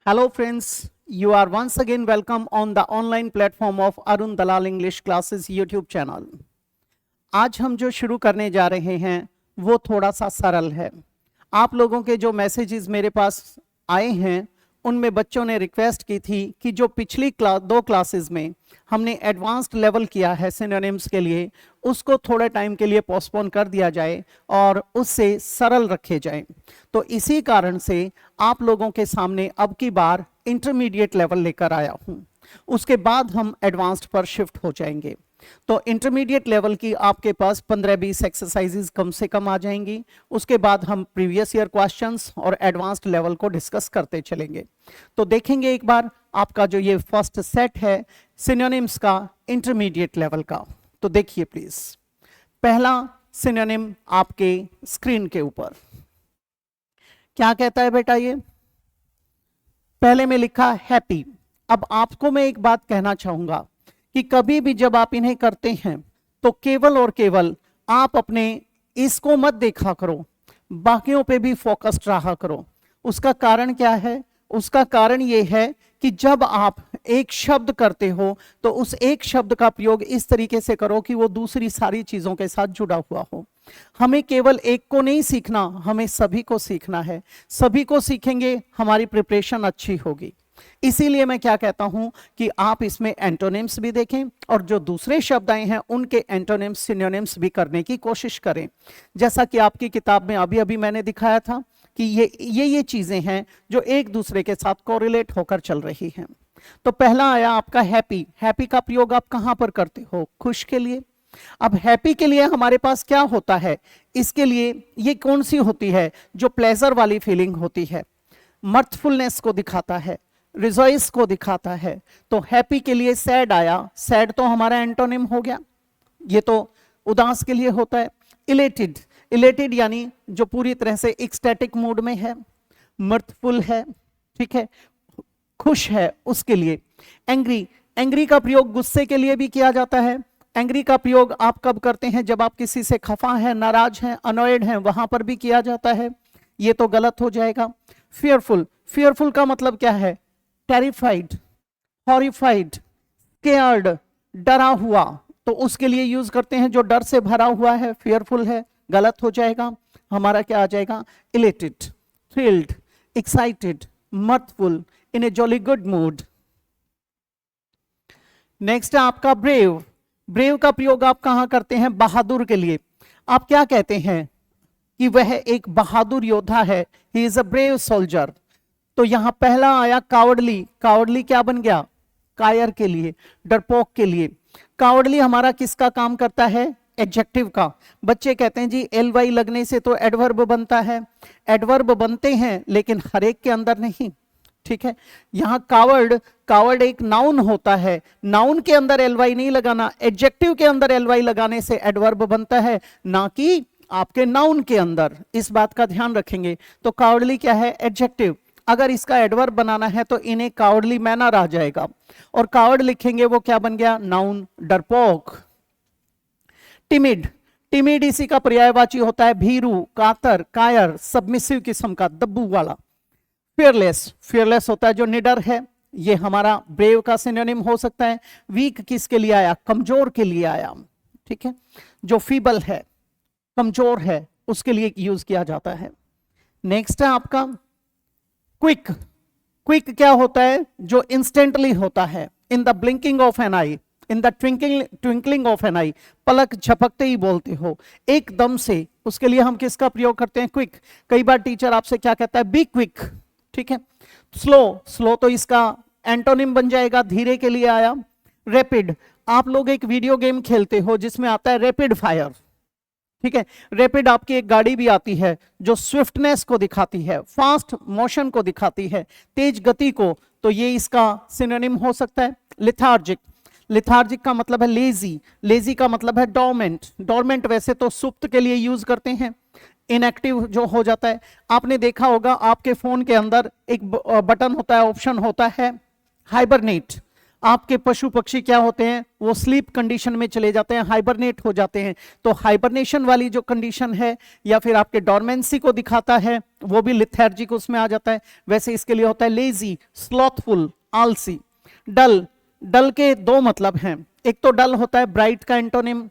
Hello friends, you are once again welcome on the online platform of Arun Dalal English Classes YouTube channel. आज हम जो शुरू करने जा रहे हैं वो थोड़ा सा सरल है। आप लोगों के जो मैसेजेस मेरे पास आए हैं उनमें बच्चों ने रिक्वेस्ट की थी कि जो पिछली दो क्लासेस में हमने एडवांस्ड लेवल किया है सिनोनिम्स के लिए, उसको थोड़े टाइम के लिए पोस्टपोन कर दिया जाए और उससे सरल रखे जाएं। तो इसी कारण से आप लोगों के सामने अब की बार इंटरमीडिएट लेवल लेकर आया हूं। उसके बाद हम एडवांस्ड पर शिफ्ट हो जाएंगे। तो इंटरमीडिएट लेवल की आपके पास 15-20 एक्सरसाइजेज कम से कम आ जाएंगी। उसके बाद हम प्रीवियस ईयर क्वेश्चंस और एडवांस्ड लेवल को डिस्कस करते चलेंगे। तो देखेंगे एक बार आपका जो ये फर्स्ट सेट है सिनोनिम्स का इंटरमीडिएट लेवल का। तो देखिए प्लीज, पहला सिनोनिम आपके स्क्रीन के ऊपर क्या कहता है बेटा? ये पहले में लिखा हैप्पी। अब आपको मैं एक बात कहना चाहूंगा कि कभी भी जब आप इन्हें करते हैं तो केवल और केवल आप अपने इसको मत देखा करो, बाकियों पे भी फोकस्ड रहा करो। उसका कारण क्या है? उसका कारण यह है कि जब आप एक शब्द करते हो तो उस एक शब्द का प्रयोग इस तरीके से करो कि वो दूसरी सारी चीजों के साथ जुड़ा हुआ हो। हमें केवल एक को नहीं सीखना, हमें सभी को सीखना है। सभी को सीखेंगे, हमारी प्रिपरेशन अच्छी होगी। इसीलिए मैं क्या कहता हूं कि आप इसमें एंटोनिम्स भी देखें और जो दूसरे शब्द आए हैं उनके एंटोनिम्स सिनोनिम्स भी करने की कोशिश करें। जैसा कि आपकी किताब में अभी अभी मैंने दिखाया था कि ये चीजें हैं जो एक दूसरे के साथ कोरिलेट होकर चल रही हैं। तो पहला आया आपका हैप्पी। हैप्पी का प्रयोग आप कहां पर करते हो? खुश के लिए। अब हैप्पी के लिए हमारे पास क्या होता है? इसके लिए ये कौन सी होती है जो प्लेजर वाली फीलिंग होती है? मर्थफुलनेस को दिखाता है, रिजॉइस को दिखाता है। तो हैप्पी के लिए सैड आया। सैड तो हमारा एंटोनिम हो गया, ये तो उदास के लिए होता है। इलेटेड, इलेटेड यानी जो पूरी तरह से एक्सटैटिक मूड में है। मर्थफुल है, ठीक है, खुश है, उसके लिए। एंग्री, एंग्री का प्रयोग गुस्से के लिए भी किया जाता है। एंग्री का प्रयोग आप कब करते हैं? जब आप किसी से खफा हैं, नाराज हैं, अनॉयड हैं, वहां पर भी किया जाता है। ये तो गलत हो जाएगा। फियरफुल, फियरफुल का मतलब क्या है? टेरिफाइड, हॉरिफाइड, स्केयर्ड, डरा हुआ। तो उसके लिए यूज करते हैं जो डर से भरा हुआ है, फियरफुल है। गलत हो जाएगा। हमारा क्या आ जाएगा? इलेटेड, थ्रिल्ड, एक्साइटेड, मर्थफुल, इन ए जॉली गुड मूड। नेक्स्ट है आपका ब्रेव। ब्रेव का प्रयोग आप कहां करते हैं? बहादुर के लिए। आप क्या कहते हैं कि वह एक बहादुर योद्धा है, he is a brave soldier. तो यहां पहला आया कावर्डली। कावर्डली क्या बन गया? कायर के लिए, डरपोक के लिए। कावर्डली हमारा किसका काम करता है? एडजेक्टिव का। बच्चे कहते हैं जी एल-वाई लगने से तो एडवर्ब बनता है। एडवर्ब बनते हैं लेकिन हर एक के अंदर नहीं, ठीक है। यहां कावर्ड, कावर्ड एक नाउन होता है, नाउन के अंदर एल-वाई नहीं लगाना, एडजेक्टिव के अंदर एल-वाई लगाने से एडवर्ब बनता है, ना कि आपके नाउन के अंदर। इस बात का ध्यान रखेंगे। तो कावर्डली क्या है? एडजेक्टिव। अगर इसका एडवर्ब बनाना है तो इन्हें कावर्डली मैनर आ जाएगा और कावर्ड लिखेंगे, वो क्या बन गया? नाउन, डरपोक। टिमिड, टिमिड इसी का पर्यायवाची होता है। भीरू, कातर, कायर, सबमिसिव किस्म का, दब्बू वाला। फियरलेस, फियरलेस होता है जो निडर है, ये हमारा ब्रेव का सिनोनिम हो सकता है। वीक किसके लिए आया? कमजोर के लिए आया, ठीक है। जो फीबल है, कमजोर है, उसके लिए यूज किया जाता है। नेक्स्ट है आपका क्विक। क्विक क्या होता है? जो इंस्टेंटली होता है। In the blinking of an eye, in the twinkling of an eye, पलक झपकते ही बोलते हो, एकदम से। उसके लिए हम किसका प्रयोग करते हैं? क्विक। कई बार टीचर आपसे क्या कहता है? बी क्विक, ठीक है। स्लो, स्लो तो इसका एंटोनिम बन जाएगा, धीरे के लिए आया। रैपिड, आप लोग एक वीडियो गेम खेलते हो जिसमें आता है रैपिड फायर, ठीक है। रैपिड आपकी एक गाड़ी भी आती है जो स्विफ्टनेस को दिखाती है, फास्ट मोशन को दिखाती है, तेज गति को। तो ये इसका सिनोनिम हो सकता है। लिथार्जिक, लिथार्जिक का मतलब है लेजी, लेजी का मतलब है डोरमेंट। डोरमेंट वैसे तो सुप्त के लिए यूज करते हैं, इनएक्टिव जो हो जाता है। आपने देखा होगा आपके फोन के अंदर एक बटन होता है, ऑप्शन होता है हाइबरनेट। आपके पशु पक्षी क्या होते हैं? वो स्लीप कंडीशन में चले जाते हैं, हाइबरनेट हो जाते हैं। तो हाइबरनेशन वाली जो कंडीशन है या फिर आपके डोरमेंसी को दिखाता है, वो भी लिथार्जिक उसमें आ जाता है। वैसे इसके लिए होता है लेजी, स्लॉथफुल, आलसी। डल, डल के दो मतलब हैं, एक तो डल होता है ब्राइट का एंटोनिम,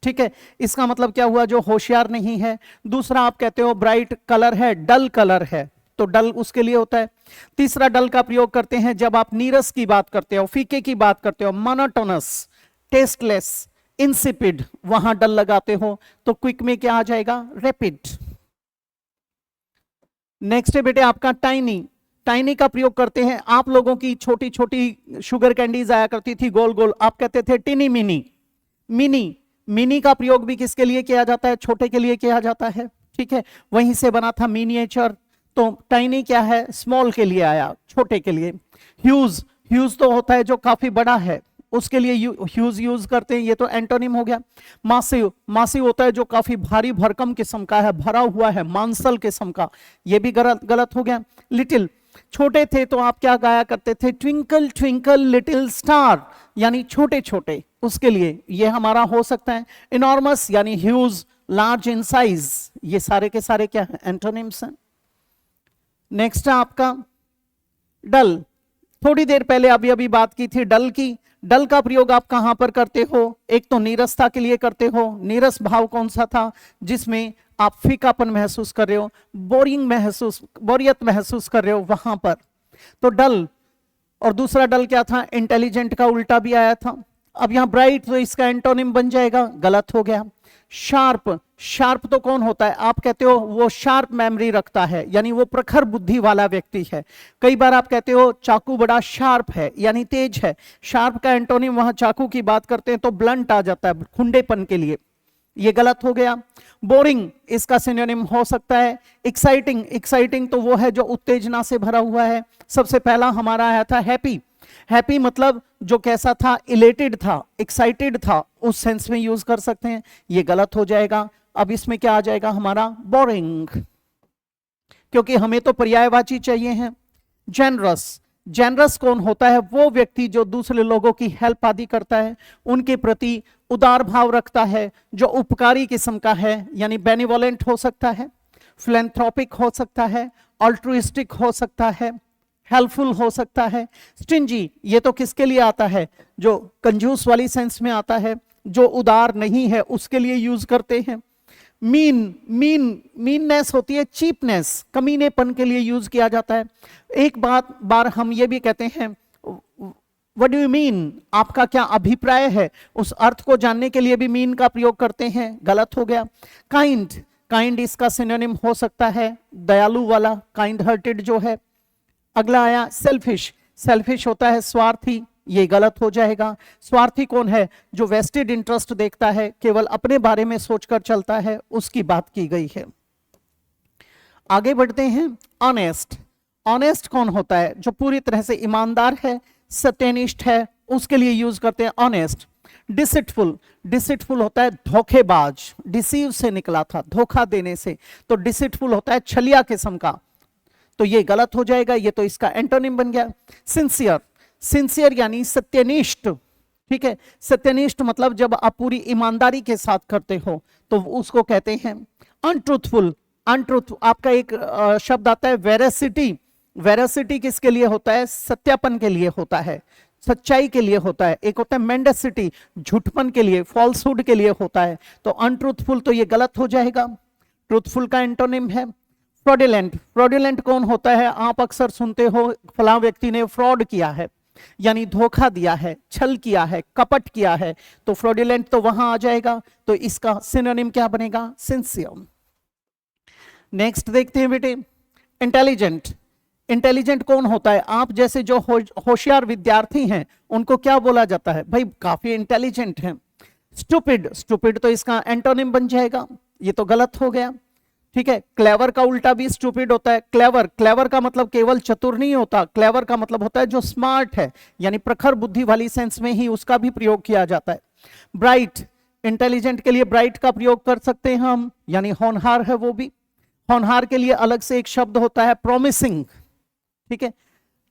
ठीक है, इसका मतलब क्या हुआ, जो होशियार नहीं है। दूसरा आप कहते हो ब्राइट कलर है, डल कलर है, तो डल उसके लिए होता है। तीसरा डल का प्रयोग करते हैं जब आप नीरस की बात करते हो, फीके की बात करते हो, मोनोटोनस, टेस्टलेस, इंसिपिड, वहां डल लगाते हो। तो क्विक में क्या आ जाएगा, रैपिड। नेक्स्ट है बेटे आपका टाइनी। टाइनी का प्रयोग करते हैं, आप लोगों की छोटी छोटी शुगर कैंडीज आया करती थी गोल गोल, आप कहते थे टिनी मिनी। मिनी, मिनी का प्रयोग भी किसके लिए किया जाता है, छोटे के लिए किया जाता है, ठीक है, वहीं से बना था मिनिएचर। तो टाइनी क्या है, स्मॉल के लिए आया, छोटे के लिए। ह्यूज, ह्यूज तो होता है जो काफी बड़ा है, उसके लिए ह्यूज यूज करते हैं, ये तो एंटोनिम हो गया। मासिव, मासिव होता है जो काफी भारी भरकम किस्म का है, भरा हुआ है, मांसल किस्म का, ये भी गलत हो गया। लिटिल, छोटे थे तो आप क्या गाया करते थे, ट्विंकल ट्विंकल लिटिल स्टार, यानी छोटे छोटे, उसके लिए ये हमारा हो सकता है। इनॉर्मस यानी ह्यूज, लार्ज इन साइज, ये सारे के सारे क्या है, एंटोनिम्स हैं। नेक्स्ट है आपका डल। थोड़ी देर पहले अभी अभी बात की थी डल की। डल का प्रयोग आप कहां पर करते हो, एक तो नीरसता के लिए करते हो। नीरस भाव कौन सा था, जिसमें आप फीकापन महसूस कर रहे हो, बोरिंग महसूस, बोरियत महसूस कर रहे हो, वहां पर तो डल। और दूसरा डल क्या था, इंटेलिजेंट का उल्टा भी आया था। अब यहां ब्राइट, तो इसका एंटोनिम बन जाएगा, गलत हो गया। शार्प, शार्प तो कौन होता है, आप कहते हो वो शार्प मेमोरी रखता है, यानी वो प्रखर बुद्धि वाला व्यक्ति है। कई बार आप कहते हो चाकू बड़ा शार्प है, यानी तेज है। शार्प का एंटोनिम वहां चाकू की बात करते हैं तो ब्लंट आ जाता है, खुंडेपन के लिए, ये गलत हो गया। बोरिंग, इसका सिनोनिम हो सकता है एक्साइटिंग। एक्साइटिंग तो वो है जो उत्तेजना से भरा हुआ है। सबसे पहला हमारा आया था हैप्पी। हैप्पी मतलब जो कैसा था, इलेटेड था, एक्साइटेड था, उस सेंस में यूज कर सकते हैं, ये गलत हो जाएगा। अब इसमें क्या आ जाएगा हमारा, बोरिंग, क्योंकि हमें तो पर्यायवाची चाहिए हैं। जेनरस, जेनरस कौन होता है, वो व्यक्ति जो दूसरे लोगों की हेल्प आदि करता है, उनके प्रति उदार भाव रखता है, जो उपकारी किस्म का है, यानी बेनिवोलेंट हो सकता है, फिलैंथ्रोपिक हो सकता है, अल्ट्रुइस्टिक हो सकता है, हेल्पफुल हो सकता है। स्टिंजी, ये तो किसके लिए आता है, जो कंजूस वाली सेंस में आता है, जो उदार नहीं है उसके लिए यूज करते हैं। मीन, मीननेस होती है चीपनेस, कमीनेपन के लिए यूज किया जाता है। एक बार हम ये भी कहते हैं व्हाट डू यू मीन, आपका क्या अभिप्राय है, उस अर्थ को जानने के लिए भी मीन का प्रयोग करते हैं, गलत हो गया। काइंड, काइंड इसका सिनोनिम हो सकता है दयालु वाला, काइंड हार्टेड जो है। अगला आया सेल्फिश, सेल्फिश होता है स्वार्थी, ये गलत हो जाएगा। स्वार्थी कौन है, जो वेस्टेड इंटरेस्ट देखता है, केवल अपने बारे में सोचकर चलता है, उसकी बात की गई है। आगे बढ़ते हैं, ऑनेस्ट। ऑनेस्ट कौन होता है, जो पूरी तरह से ईमानदार है, सत्यनिष्ठ है, उसके लिए यूज करते हैं ऑनेस्ट। डिसिटफुल, डिसिटफुल होता है धोखेबाज, डिसीव से निकला था, धोखा देने से, तो डिसिटफुल होता है छलिया किस्म का, तो ये गलत हो जाएगा, ये तो इसका एंटोनिम बन गया। सिंसियर, सिंसियर यानी सत्यनिष्ठ, ठीक है, सत्यनिष्ठ मतलब जब आप पूरी ईमानदारी के साथ करते हो तो उसको कहते हैं। अनट्रूथफुल, अनट्रूथ आपका एक शब्द आता है वेरासिटी। वेरासिटी किसके लिए होता है, सत्यापन के लिए होता है, सच्चाई के लिए होता है। एक होता है मेंडेसिटी, झूठपन के लिए, फॉल्सहुड के लिए होता है। तो अनट्रूथफुल तो ये गलत हो जाएगा। ट्रूथफुल का एंटोनिम है फ्रॉडुलेंट। फ्रॉडुलेंट कौन होता है, आप अक्सर सुनते हो फलां व्यक्ति ने फ्रॉड किया है, यानी धोखा दिया है, छल किया है, कपट किया है, तो फ्रॉडुलेंट तो वहां आ जाएगा। तो इसका सिनोनिम क्या बनेगा, सिंसियर। नेक्स्ट देखते हैं बेटे, इंटेलिजेंट। इंटेलिजेंट कौन होता है, आप जैसे जो होशियार विद्यार्थी हैं उनको क्या बोला जाता है, भाई काफी इंटेलिजेंट हैं। स्टूपिड, स्टूपिड तो इसका एंटोनिम बन जाएगा, ये तो गलत हो गया, ठीक है। क्लेवर का उल्टा भी स्टूपिड होता है। क्लेवर, क्लेवर का मतलब केवल चतुर नहीं होता, क्लेवर का मतलब होता है जो स्मार्ट है, यानी प्रखर बुद्धि वाली सेंस में ही उसका भी प्रयोग किया जाता है। ब्राइट, इंटेलिजेंट के लिए ब्राइट का प्रयोग कर सकते हैं हम, यानी होनहार है वो भी। होनहार के लिए अलग से एक शब्द होता है प्रोमिसिंग, ठीक है।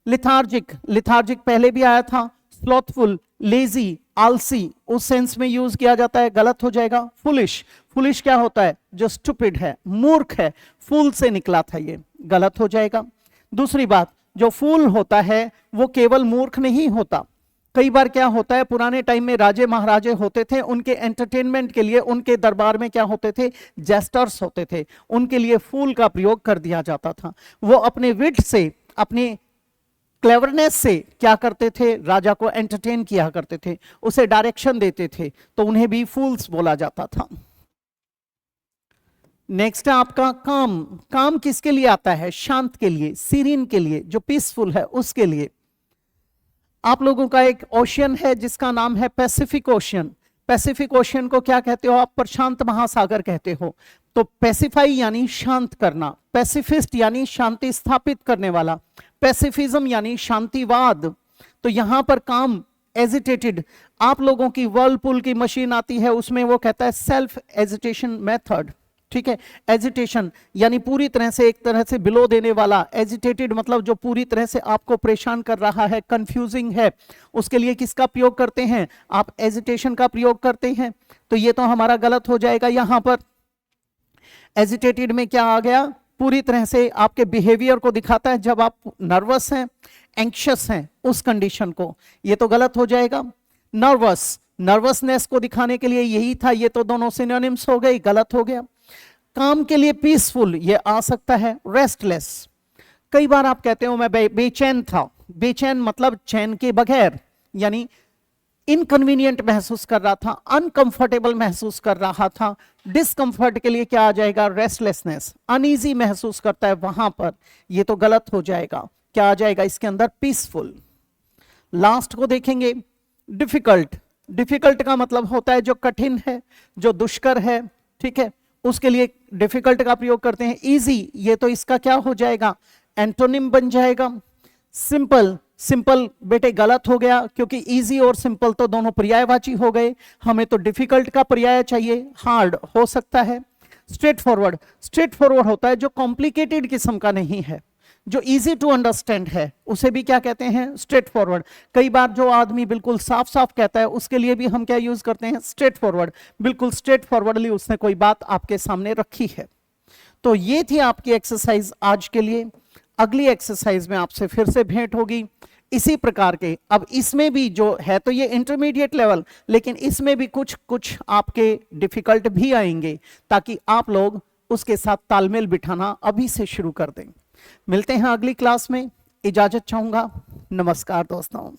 लिथार्जिक, लिथार्जिक पहले भी आया था, स्लॉथफुल, लेजी, आलसी उस सेंस में यूज किया जाता है, गलत हो जाएगा। फुलिश, फुलिश क्या होता है? जो स्टूपिड है, मूर्ख है, फूल से निकला था, ये गलत हो जाएगा। दूसरी बात, जो फूल होता है वो केवल मूर्ख नहीं होता, कई बार क्या होता है, पुराने टाइम में राजे महाराजे होते थे, उनके एंटरटेनमेंट के लिए उनके दरबार में क्या होते थे? जेस्टर्स होते थे, उनके लिए फूल का प्रयोग कर दिया जाता था। वो अपने विट से, अपने क्लेवरनेस से क्या करते थे? राजा को एंटरटेन किया करते थे, उसे डायरेक्शन देते थे, तो उन्हें भी फूल्स बोला जाता था। नेक्स्ट है आपका काम। काम किसके लिए आता है? शांत के लिए, सीरीन के लिए, जो पीसफुल है उसके लिए। आप लोगों का एक ओशियन है जिसका नाम है पैसिफिक ओशियन। पैसिफिक ओशियन को क्या कहते हो आप? प्रशांत महासागर कहते हो। तो पैसिफाई यानी शांत करना, पैसिफिस्ट यानी शांति स्थापित करने वाला, पैसिफिज्म यानी शांतिवाद। तो यहां पर काम एजिटेटेड, आप लोगों की वर्लपूल की मशीन आती है, उसमें वो कहता है सेल्फ एजिटेशन मेथड, ठीक है। एजिटेशन यानी पूरी तरह से, एक तरह से बिलो देने वाला। एजिटेटेड मतलब जो पूरी तरह से आपको परेशान कर रहा है, कंफ्यूजिंग है, उसके लिए किसका प्रयोग करते हैं आप? एजिटेशन का प्रयोग करते हैं। तो ये तो हमारा गलत हो जाएगा। यहां पर एजिटेटेड में क्या आ गया? पूरी तरह से आपके बिहेवियर को दिखाता है जब आप नर्वस हैं, एंक्शस हैं, उस कंडीशन को। ये तो गलत हो जाएगा। नर्वस, नर्वसनेस को दिखाने के लिए यही था, ये तो दोनों सिनोनिम्स हो गए, गलत हो गया। काम के लिए पीसफुल ये आ सकता है। रेस्टलेस, कई बार आप कहते हो मैं बेचैन था, बेचैन मतलब चैन के बगैर, यानी इनकन्वीनियंट महसूस कर रहा था, अनकंफर्टेबल महसूस कर रहा था। डिस्कंफर्ट के लिए क्या आ जाएगा? रेस्टलेसनेस, अनईजी महसूस करता है वहां पर, ये तो गलत हो जाएगा। क्या आ जाएगा इसके अंदर? पीसफुल। लास्ट को देखेंगे, डिफिकल्ट। डिफिकल्ट का मतलब होता है जो कठिन है, जो दुष्कर है, ठीक है, उसके लिए डिफिकल्ट का प्रयोग करते हैं। इजी, ये तो इसका क्या हो जाएगा? एंटोनिम बन जाएगा। सिंपल, सिंपल बेटे गलत हो गया, क्योंकि इजी और सिंपल तो दोनों पर्यायवाची हो गए, हमें तो डिफिकल्ट का पर्याय चाहिए। हार्ड हो सकता है। स्ट्रेट फॉरवर्ड, स्ट्रेट फॉरवर्ड होता है जो कॉम्प्लिकेटेड किस्म का नहीं है, जो इजी टू अंडरस्टैंड है, उसे भी क्या कहते हैं? Straight forward. कई बार जो आदमी बिल्कुल साफ साफ कहता है उसके लिए भी हम क्या यूज करते हैं? Straight forward. बिल्कुल स्ट्रेट फॉरवर्डली उसने कोई बात आपके सामने रखी है। तो ये थी आपकी एक्सरसाइज आज के लिए। अगली एक्सरसाइज में आपसे फिर से भेंट होगी इसी प्रकार के। अब इसमें भी जो है तो ये इंटरमीडिएट लेवल, लेकिन इसमें भी कुछ कुछ आपके डिफिकल्ट भी आएंगे, ताकि आप लोग उसके साथ तालमेल बिठाना अभी से शुरू कर दें। मिलते हैं अगली क्लास में, इजाजत चाहूंगा। नमस्कार दोस्तों।